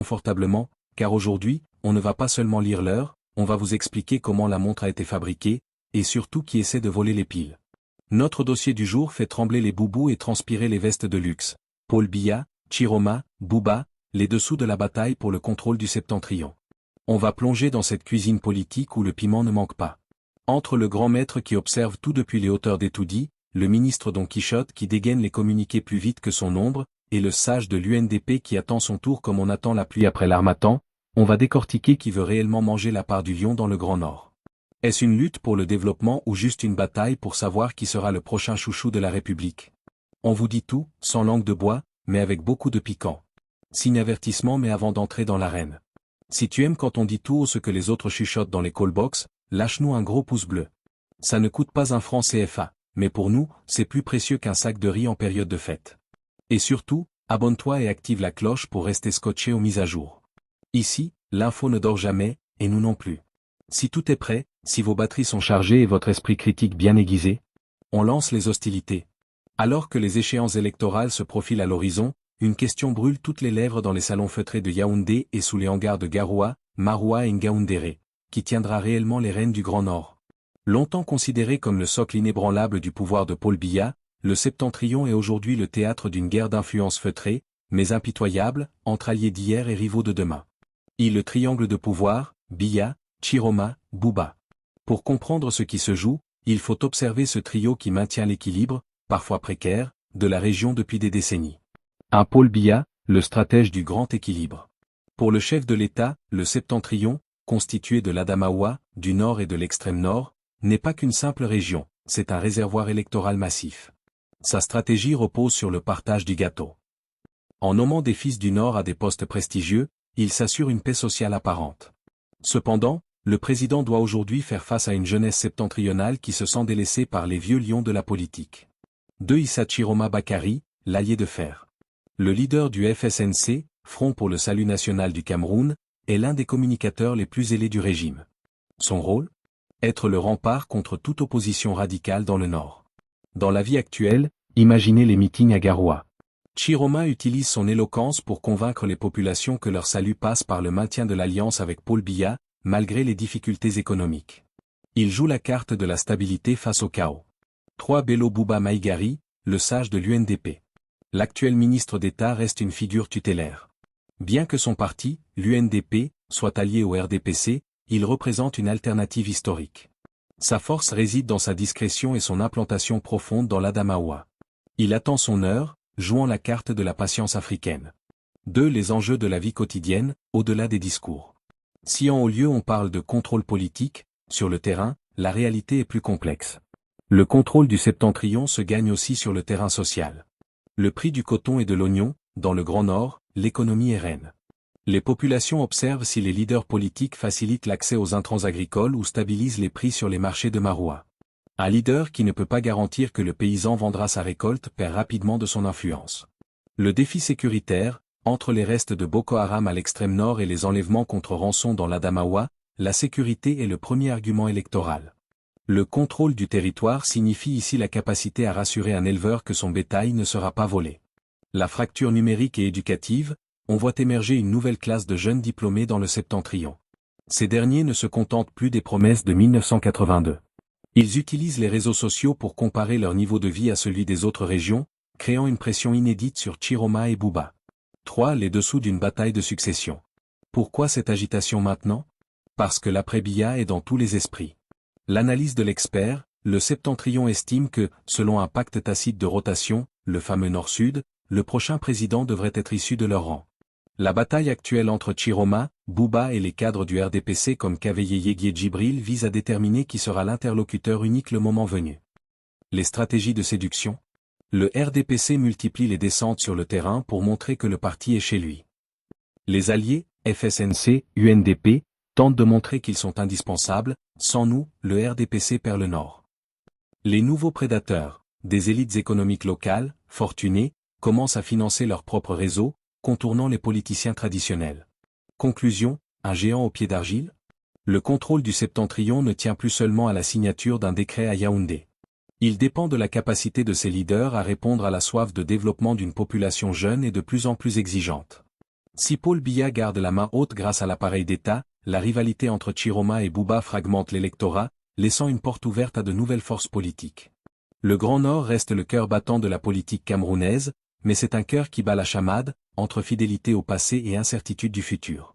confortablement, car aujourd'hui, on ne va pas seulement lire l'heure, on va vous expliquer comment la montre a été fabriquée, et surtout qui essaie de voler les piles. Notre dossier du jour fait trembler les boubous et transpirer les vestes de luxe. Paul Biya, Chiroma, Bouba, les dessous de la bataille pour le contrôle du Septentrion. On va plonger dans cette cuisine politique où le piment ne manque pas. Entre le grand maître qui observe tout depuis les hauteurs d'Etoudi, le ministre Don Quichotte qui dégaine les communiqués plus vite que son ombre, et le sage de l'UNDP qui attend son tour comme on attend la pluie après l'harmattan, on va décortiquer qui veut réellement manger la part du lion dans le Grand Nord. Est-ce une lutte pour le développement ou juste une bataille pour savoir qui sera le prochain chouchou de la République? On vous dit tout, sans langue de bois, mais avec beaucoup de piquant. Signe avertissement mais avant d'entrer dans l'arène. Si tu aimes quand on dit tout haut ce que les autres chuchotent dans les callbox, lâche-nous un gros pouce bleu. Ça ne coûte pas un franc CFA, mais pour nous, c'est plus précieux qu'un sac de riz en période de fête. Et surtout, abonne-toi et active la cloche pour rester scotché aux mises à jour. Ici, l'info ne dort jamais, et nous non plus. Si tout est prêt, si vos batteries sont chargées et votre esprit critique bien aiguisé, on lance les hostilités. Alors que les échéances électorales se profilent à l'horizon, une question brûle toutes les lèvres dans les salons feutrés de Yaoundé et sous les hangars de Garoua, Maroua et Ngaoundéré. Qui tiendra réellement les rênes du Grand Nord? Longtemps considéré comme le socle inébranlable du pouvoir de Paul Biya, le Septentrion est aujourd'hui le théâtre d'une guerre d'influence feutrée, mais impitoyable, entre alliés d'hier et rivaux de demain. Le triangle de pouvoir, Biya, Chiroma, Bouba. Pour comprendre ce qui se joue, il faut observer ce trio qui maintient l'équilibre, parfois précaire, de la région depuis des décennies. Un Paul Biya, le stratège du grand équilibre. Pour le chef de l'État, le Septentrion, constitué de l'Adamaoua, du nord et de l'extrême nord, n'est pas qu'une simple région, c'est un réservoir électoral massif. Sa stratégie repose sur le partage du gâteau. En nommant des fils du Nord à des postes prestigieux, il s'assure une paix sociale apparente. Cependant, le président doit aujourd'hui faire face à une jeunesse septentrionale qui se sent délaissée par les vieux lions de la politique. De Issa Chiroma Bakari, l'allié de fer. Le leader du FSNC, Front pour le Salut National du Cameroun, est l'un des communicateurs les plus ailés du régime. Son rôle? Être le rempart contre toute opposition radicale dans le Nord. Dans la vie actuelle, imaginez les meetings à Garoua. Chiroma utilise son éloquence pour convaincre les populations que leur salut passe par le maintien de l'alliance avec Paul Biya, malgré les difficultés économiques. Il joue la carte de la stabilité face au chaos. 3 Bello Bouba Maïgari, le sage de l'UNDP. L'actuel ministre d'État reste une figure tutélaire. Bien que son parti, l'UNDP, soit allié au RDPC, il représente une alternative historique. Sa force réside dans sa discrétion et son implantation profonde dans l'Adamaoua. Il attend son heure, jouant la carte de la patience africaine. 2 Les enjeux de la vie quotidienne, au-delà des discours. Si en haut lieu on parle de contrôle politique, sur le terrain, la réalité est plus complexe. Le contrôle du Septentrion se gagne aussi sur le terrain social. Le prix du coton et de l'oignon, dans le Grand Nord, l'économie est reine. Les populations observent si les leaders politiques facilitent l'accès aux intrants agricoles ou stabilisent les prix sur les marchés de Maroua. Un leader qui ne peut pas garantir que le paysan vendra sa récolte perd rapidement de son influence. Le défi sécuritaire, entre les restes de Boko Haram à l'extrême nord et les enlèvements contre rançon dans l'Adamaoua, la sécurité est le premier argument électoral. Le contrôle du territoire signifie ici la capacité à rassurer un éleveur que son bétail ne sera pas volé. La fracture numérique et éducative, on voit émerger une nouvelle classe de jeunes diplômés dans le Septentrion. Ces derniers ne se contentent plus des promesses de 1982. Ils utilisent les réseaux sociaux pour comparer leur niveau de vie à celui des autres régions, créant une pression inédite sur Chiroma et Bouba. 3 Les dessous d'une bataille de succession. Pourquoi cette agitation maintenant? Parce que l'après-Biya est dans tous les esprits. L'analyse de l'expert, le Septentrion estime que, selon un pacte tacite de rotation, le fameux Nord-Sud, le prochain président devrait être issu de leur rang. La bataille actuelle entre Chiroma, Bouba et les cadres du RDPC comme Kaveye Djibril vise à déterminer qui sera l'interlocuteur unique le moment venu. Les stratégies de séduction? Le RDPC multiplie les descentes sur le terrain pour montrer que le parti est chez lui. Les alliés, FSNC, UNDP, tentent de montrer qu'ils sont indispensables, sans nous, le RDPC perd le Nord. Les nouveaux prédateurs, des élites économiques locales, fortunées, commencent à financer leur propre réseau, contournant les politiciens traditionnels. Conclusion, un géant au pied d'argile? Le contrôle du Septentrion ne tient plus seulement à la signature d'un décret à Yaoundé. Il dépend de la capacité de ses leaders à répondre à la soif de développement d'une population jeune et de plus en plus exigeante. Si Paul Biya garde la main haute grâce à l'appareil d'État, la rivalité entre Chiroma et Bouba fragmente l'électorat, laissant une porte ouverte à de nouvelles forces politiques. Le Grand Nord reste le cœur battant de la politique camerounaise, mais c'est un cœur qui bat la chamade, entre fidélité au passé et incertitude du futur.